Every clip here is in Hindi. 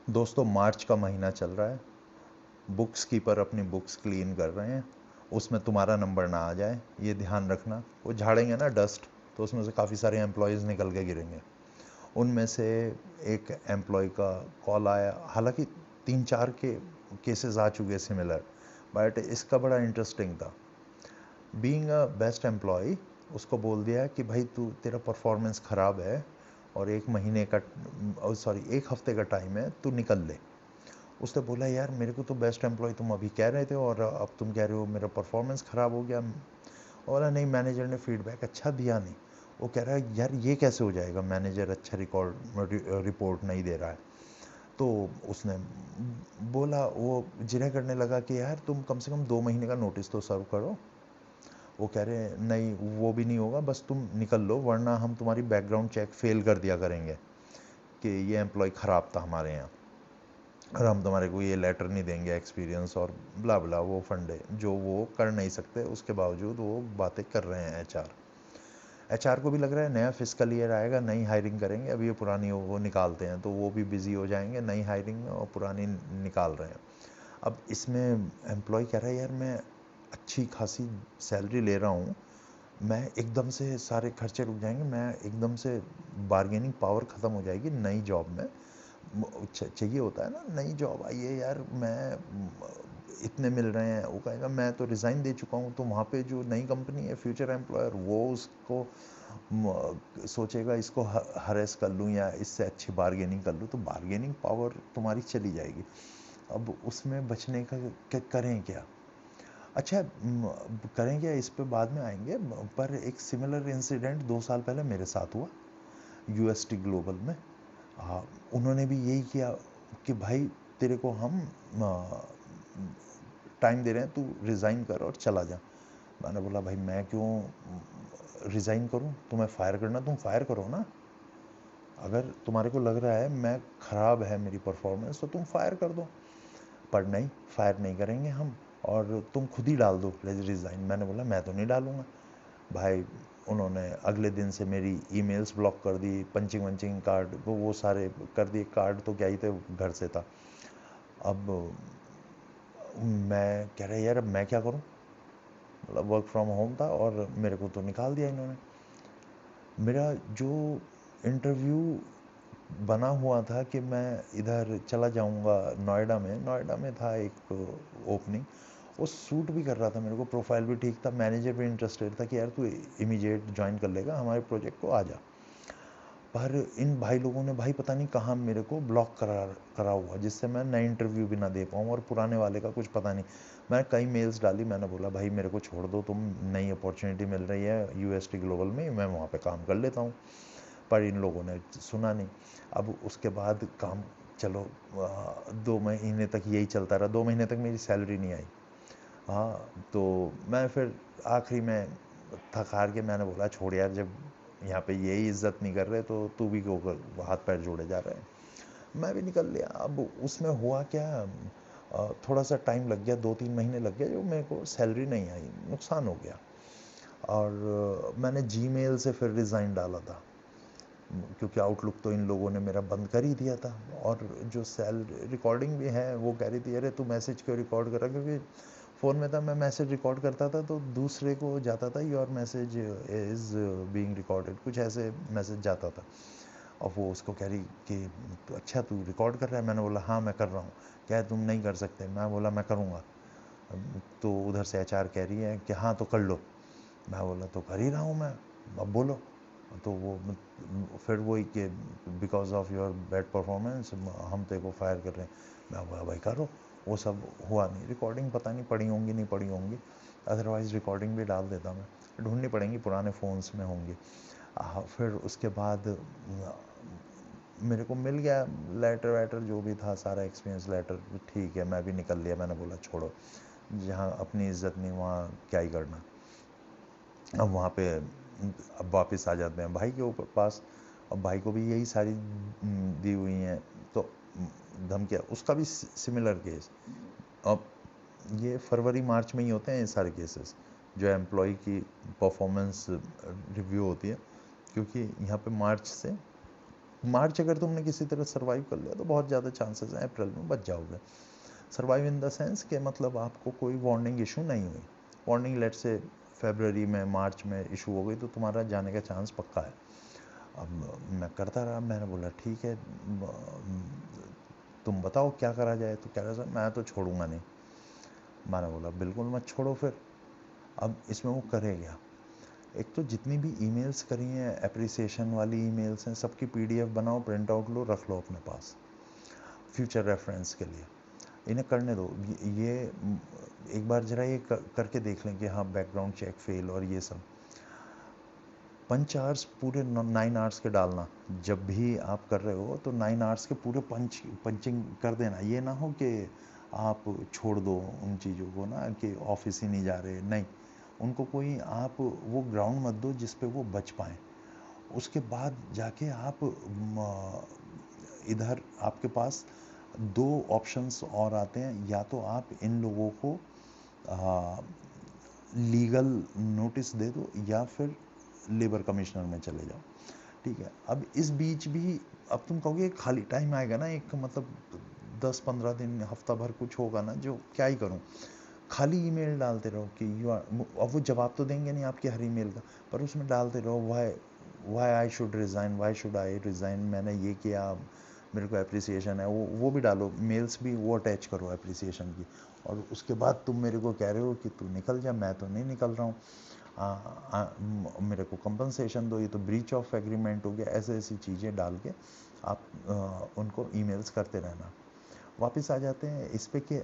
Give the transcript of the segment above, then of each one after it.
दोस्तों, मार्च का महीना चल रहा है। बुक्स कीपर अपनी बुक्स क्लीन कर रहे हैं। उसमें तुम्हारा नंबर ना आ जाए, ये ध्यान रखना। वो झाड़ेंगे ना डस्ट, तो उसमें से काफ़ी सारे एम्प्लॉयज़ निकल के गिरेंगे। उनमें से एक एम्प्लॉय का कॉल आया। हालांकि 3-4 के केसेस आ चुके सिमिलर, बट इसका बड़ा इंटरेस्टिंग था। बीइंग अ बेस्ट एम्प्लॉय, उसको बोल दिया कि भाई तेरा परफॉर्मेंस ख़राब है और 1 महीने का, सॉरी 1 हफ्ते का टाइम है, तू निकल ले। उसने बोला यार मेरे को तो बेस्ट एम्प्लॉय तुम अभी कह रहे थे और अब तुम कह रहे हो मेरा परफॉर्मेंस ख़राब हो गया। बोला नहीं, मैनेजर ने फीडबैक अच्छा दिया नहीं। वो कह रहा है यार ये कैसे हो जाएगा, मैनेजर अच्छा रिपोर्ट नहीं दे रहा है। तो उसने बोला, वो जिरह करने लगा कि यार तुम कम से कम 2 महीने का नोटिस तो सर्व करो। वो कह रहे हैं नहीं, वो भी नहीं होगा, बस तुम निकल लो वरना हम तुम्हारी बैकग्राउंड चेक फेल कर दिया करेंगे कि ये एम्प्लॉय ख़राब था हमारे यहाँ, और हम तुम्हारे को ये लेटर नहीं देंगे एक्सपीरियंस और ब्ला ब्ला। वो फंडे जो वो कर नहीं सकते, उसके बावजूद वो बातें कर रहे हैं। एचआर को भी लग रहा है नया फिस्कल ईयर आएगा, नई हायरिंग करेंगे। अभी ये पुरानी वो निकालते हैं तो वो भी बिजी हो जाएंगे नई हायरिंग में, और पुरानी निकाल रहे हैं। अब इसमें एम्प्लॉय कह रहा है यार मैं अच्छी खासी सैलरी ले रहा हूँ, मैं एकदम से सारे खर्चे रुक जाएंगे, मैं एकदम से बार्गेनिंग पावर ख़त्म हो जाएगी नई जॉब में। चाहिए होता है ना, नई जॉब आई है यार, मैं इतने मिल रहे हैं। वो कहेगा मैं तो रिज़ाइन दे चुका हूँ, तो वहाँ पे जो नई कंपनी है फ्यूचर एम्प्लॉयर, वो उसको सोचेगा इसको हरेस कर लूँ या इससे अच्छी बार्गेनिंग कर लूँ, तो बार्गेनिंग पावर तुम्हारी चली जाएगी। अब उसमें बचने का करें क्या? अच्छा, करें क्या इस पे बाद में आएंगे, पर एक सिमिलर इंसिडेंट 2 साल पहले मेरे साथ हुआ यूएसटी ग्लोबल में। हाँ, उन्होंने भी यही किया कि भाई तेरे को हम टाइम दे रहे हैं, तू रिज़ाइन कर और चला जा। मैंने बोला भाई मैं क्यों रिज़ाइन करूं, तुम्हें फायर करना तुम फायर करो ना। अगर तुम्हारे को लग रहा है मैं ख़राब है मेरी परफॉर्मेंस, तो तुम फायर कर दो। पर नहीं, फायर नहीं करेंगे हम, और तुम खुद ही डाल दो रिज़ाइन। मैंने बोला मैं तो नहीं डालूंगा भाई। उन्होंने अगले दिन से मेरी ईमेल्स ब्लॉक कर दी, पंचिंग वंचिंग कार्ड वो सारे कर दिए। कार्ड तो क्या ही थे, घर से था। अब मैं कह रहा यार अब मैं क्या करूं, मतलब वर्क फ्रॉम होम था और मेरे को तो निकाल दिया इन्होंने। मेरा जो इंटरव्यू बना हुआ था कि मैं इधर चला जाऊंगा नोएडा में था एक ओपनिंग, वो सूट भी कर रहा था मेरे को, प्रोफाइल भी ठीक था, मैनेजर भी इंटरेस्टेड था कि यार तू इमीडिएट ज्वाइन कर लेगा हमारे प्रोजेक्ट को, आ जा। पर इन भाई लोगों ने भाई पता नहीं कहाँ मेरे को ब्लॉक करा हुआ, जिससे मैं नई इंटरव्यू भी ना दे पाऊँ, और पुराने वाले का कुछ पता नहीं। मैं कई मेल्स डाली, मैंने बोला भाई मेरे को छोड़ दो, तुम नई अपॉर्चुनिटी मिल रही है यूएसटी ग्लोबल में, मैं वहाँ पे काम कर लेता हूँ। पर इन लोगों ने सुना नहीं। अब उसके बाद काम, चलो 2 महीने तक यही चलता रहा। 2 महीने तक मेरी सैलरी नहीं आई। हाँ, तो मैं फिर आखिरी में थक हार के मैंने बोला छोड़ यार, जब यहाँ पे यही इज्जत नहीं कर रहे तो तू भी क्यों हाथ पैर जोड़े जा रहे हैं। मैं भी निकल लिया। अब उसमें हुआ क्या, थोड़ा सा टाइम लग गया, 2-3 महीने लग गया, जो मेरे को सैलरी नहीं आई, नुकसान हो गया। और मैंने जीमेल से फिर रिज़ाइन डाला था, क्योंकि आउटलुक तो इन लोगों ने मेरा बंद कर ही दिया था। और जो सेल रिकॉर्डिंग भी है वो कह रही थी अरे तू मैसेज क्यों रिकॉर्ड कर रहा, क्योंकि फ़ोन में था, मैं मैसेज रिकॉर्ड करता था तो दूसरे को जाता था your message is being recorded, कुछ ऐसे मैसेज जाता था। और वो उसको कह रही कि तो अच्छा तू रिकॉर्ड कर रहा है। मैंने बोला हाँ मैं कर रहा हूँ। क्या है तुम नहीं कर सकते, मैं बोला मैं करूँगा। तो उधर से एचआर कह रही है कि हाँ तो कर लो। मैं बोला तो कर ही रहा हूँ मैं, अब बोलो। तो वो फिर वही कि because of your bad performance हम तेरे को फायर कर रहे हैं। मैं बोला भाई करो। वो सब हुआ नहीं। रिकॉर्डिंग पता नहीं पड़ी होंगी नहीं पड़ी होंगी, अदरवाइज़ रिकॉर्डिंग भी डाल देता मैं। ढूंढनी पड़ेंगी, पुराने फ़ोन्स में होंगी। फिर उसके बाद मेरे को मिल गया लेटर वेटर जो भी था, सारा एक्सपीरियंस लेटर ठीक है, मैं भी निकल लिया। मैंने बोला छोड़ो, जहाँ अपनी इज्जत नहीं वहाँ क्या ही करना। अब वहाँ पे अब वापस आ जाते हैं भाई के ऊपर पास। अब भाई को भी यही सारी दी हुई हैं, तो धमकियाँ, उसका भी सिमिलर केस। अब ये फरवरी मार्च में ही होते हैं ये सारे केसेस, जो एम्प्लॉय की परफॉर्मेंस रिव्यू होती है, क्योंकि यहाँ पे मार्च से मार्च अगर तुमने किसी तरह सर्वाइव कर लिया तो बहुत ज़्यादा चांसेस हैं अप्रैल में बच जाओगे। सर्वाइव इन द सेंस कि मतलब आपको कोई वार्निंग इशू नहीं हुई। वार्निंग लेट से फरवरी में मार्च में इशू हो गई तो तुम्हारा जाने का चांस पक्का है। अब मैं करता रहा, मैंने बोला ठीक है तुम बताओ क्या करा जाए। तो कह रहा सर मैं तो छोड़ूंगा नहीं। मैंने बोला बिल्कुल मत छोड़ो फिर। अब इसमें वो करे क्या, एक तो जितनी भी ईमेल्स करी हैं एप्रिसिएशन वाली ईमेल्स हैं सबकी पीडीएफ बनाओ, प्रिंट आउट लो, रख लो अपने पास फ्यूचर रेफरेंस के लिए। इन्हें करने दो ये एक बार जरा ये करके देख लें कि हाँ बैकग्राउंड चेक फेल और ये सब। पंच आवर्स पूरे 9 आवर्स के डालना, जब भी आप कर रहे हो तो 9 आवर्स के पूरे पंचिंग कर देना। ये ना हो कि आप छोड़ दो उन चीज़ों को ना कि ऑफिस ही नहीं जा रहे, नहीं, उनको कोई आप वो ग्राउंड मत दो जिस पे वो बच पाएँ। उसके बाद जाके आप इधर आपके पास दो ऑप्शंस और आते हैं, या तो आप इन लोगों को लीगल नोटिस दे दो या फिर लेबर कमिश्नर में चले जाओ। ठीक है, अब इस बीच भी अब तुम कहोगे खाली टाइम आएगा ना, एक मतलब 10-15 दिन हफ्ता भर कुछ होगा ना जो क्या ही करूं, खाली ईमेल डालते रहो कि यू आर, अब वो जवाब तो देंगे नहीं आपकी हर ईमेल का, पर उसमें डालते रहो why I should resign, why should I resign, मैंने ये किया, मेरे को अप्रिसिएशन है, वो भी डालो, मेल्स भी वो अटैच करो अप्रिसिएशन की। और उसके बाद तुम मेरे को कह रहे हो कि तू निकल जा, मैं तो नहीं निकल रहा हूँ, मेरे को कंपनसेशन दो, ये तो ब्रीच ऑफ एग्रीमेंट हो गया। ऐसे ऐसी चीज़ें डाल के आप उनको ईमेल्स करते रहना। वापस आ जाते हैं इस पे कि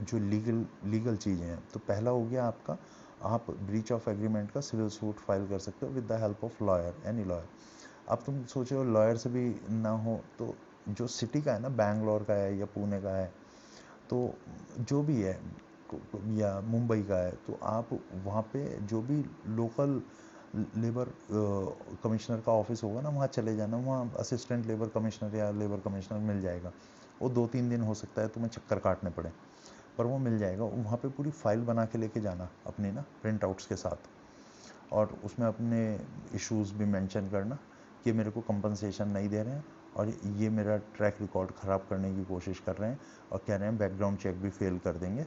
जो लीगल चीज़ें हैं, तो पहला हो गया आपका, आप ब्रीच ऑफ एग्रीमेंट का सिविल सूट फाइल कर सकते हो with the help of lawyer, any lawyer. अब तुम सोचो लॉयर से भी ना हो तो जो सिटी का है ना, बैंगलोर का है या पुणे का है, तो जो भी है, या मुंबई का है, तो आप वहाँ पे जो भी लोकल लेबर कमिश्नर का ऑफिस होगा ना, वहाँ चले जाना, वहाँ असिस्टेंट लेबर कमिश्नर या लेबर कमिश्नर मिल जाएगा। वो 2-3 दिन हो सकता है तुम्हें चक्कर काटने पड़े, पर वो मिल जाएगा। वहाँ पे पूरी फाइल बना के लेके जाना अपनी ना, प्रिंट आउट्स के साथ, और उसमें अपने इश्यूज़ भी मेंशन करना कि मेरे को कंपनसेशन नहीं दे रहे हैं और ये मेरा ट्रैक रिकॉर्ड ख़राब करने की कोशिश कर रहे हैं और कह रहे हैं बैकग्राउंड चेक भी फेल कर देंगे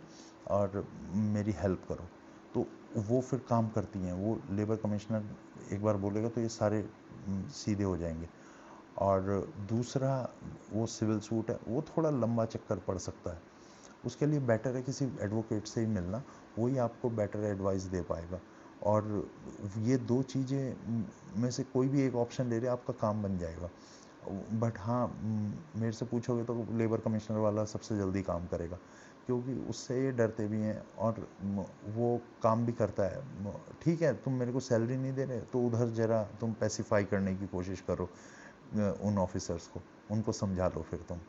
और मेरी हेल्प करो। तो वो फिर काम करती हैं, वो लेबर कमिश्नर एक बार बोलेगा तो ये सारे सीधे हो जाएंगे। और दूसरा वो सिविल सूट है, वो थोड़ा लंबा चक्कर पड़ सकता है, उसके लिए बेटर है किसी एडवोकेट से ही मिलना, वही आपको बेटर एडवाइस दे पाएगा। और ये दो चीज़ें में से कोई भी एक ऑप्शन ले रहे आपका काम बन जाएगा। बट हाँ, मेरे से पूछोगे तो लेबर कमिश्नर वाला सबसे जल्दी काम करेगा, क्योंकि उससे ये डरते भी हैं और वो काम भी करता है। ठीक है, तुम मेरे को सैलरी नहीं दे रहे तो उधर ज़रा तुम पैसिफाई करने की कोशिश करो उन ऑफिसर्स को, उनको समझा लो फिर तुम।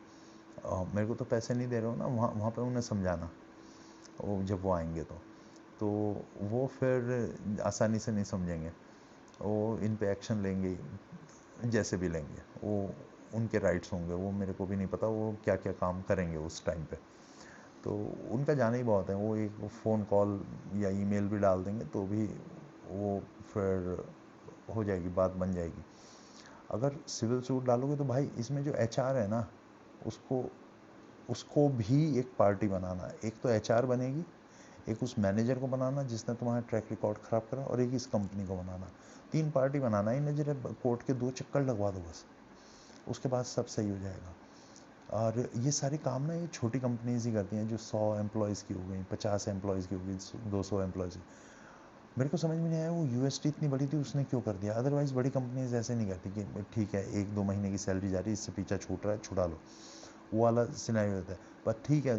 मेरे को तो पैसे नहीं दे रहे हो ना, वहाँ वहाँ पे उन्हें समझाना, वो जब वो आएंगे तो वो फिर आसानी से नहीं समझेंगे, वो इन पे एक्शन लेंगे, जैसे भी लेंगे, वो उनके राइट्स होंगे, वो मेरे को भी नहीं पता वो क्या क्या काम करेंगे उस टाइम पे। तो उनका जाना ही बहुत है, वो एक फ़ोन कॉल या ईमेल भी डाल देंगे तो भी वो फिर हो जाएगी, बात बन जाएगी। अगर सिविल सूट डालोगे तो भाई इसमें जो एचआर है ना, उसको उसको भी एक पार्टी बनाना है। एक तो एचआर बनेगी, एक उस मैनेजर को बनाना जिसने तुम्हारा ट्रैक रिकॉर्ड ख़राब करा, और एक इस कंपनी को बनाना। 3 पार्टी बनाना, इन्हें जरा कोर्ट के 2 चक्कर लगवा दो बस, उसके बाद सब सही हो जाएगा। और ये सारे काम ना ये छोटी कंपनीज ही करती हैं, जो 100 एम्प्लॉयज़ की हो गई, 50 एम्प्लॉयज़ की हो गई, 200 एम्प्लॉयज़ की। मेरे को समझ में नहीं आया वो यूएसटी इतनी बड़ी थी उसने क्यों कर दिया, अदरवाइज़ बड़ी कंपनीज ऐसे नहीं करती कि ठीक है 1-2 महीने की सैलरी जा रही है, इससे पीछा छूट रहा है, छुड़ा लो, वो वाला सिनेरियो होता है। पर ठीक है,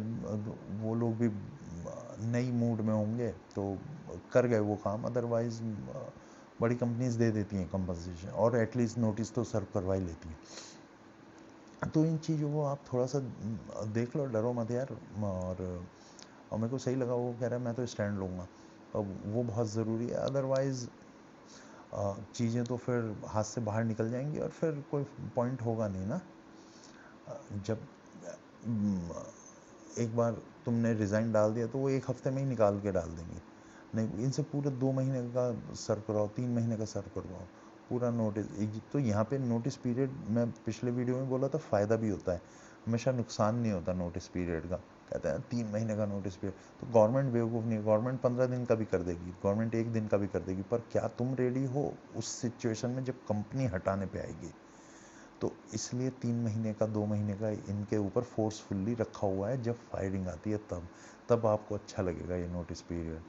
वो लोग भी नई मूड में होंगे तो कर गए वो काम, अदरवाइज बड़ी कंपनीज दे देती हैं कंपनसेशन और एटलीस्ट नोटिस तो सर्व करवा ही लेती हैं। तो इन चीज़ों को आप थोड़ा सा देख लो, डरो मत यार। और मेरे को सही लगा वो कह रहा है मैं तो स्टैंड लूँगा, अब वो बहुत ज़रूरी है, अदरवाइज़ चीज़ें तो फिर हाथ से बाहर निकल जाएंगी और फिर कोई पॉइंट होगा नहीं ना। जब एक बार तुमने रिज़ाइन डाल दिया तो वो 1 हफ्ते में ही निकाल के डाल देंगे। नहीं, इनसे पूरे 2 महीने का सर्व करवाओ, 3 महीने का सर्व करवाओ, पूरा नोटिस। तो यहाँ पे नोटिस पीरियड, मैं पिछले वीडियो में बोला था, फ़ायदा भी होता है, हमेशा नुकसान नहीं होता नोटिस पीरियड का। कहते हैं 3 महीने का नोटिस पीरियड, तो गवर्नमेंट बेवकूफ़ नहीं है, गवर्नमेंट 15 दिन का भी कर देगी, गवर्नमेंट 1 दिन का भी कर देगी, पर क्या तुम रेडी हो उस सिचुएशन में जब कंपनी हटाने पे आएगी? तो इसलिए 3 महीने का, 2 महीने का इनके ऊपर फोर्सफुल्ली रखा हुआ है, जब फायरिंग आती है तब तब आपको अच्छा लगेगा ये नोटिस पीरियड।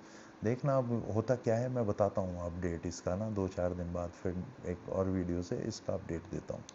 देखना अब होता क्या है, मैं बताता हूँ अपडेट इसका ना 2-4 दिन बाद, फिर एक और वीडियो से इसका अपडेट देता हूँ।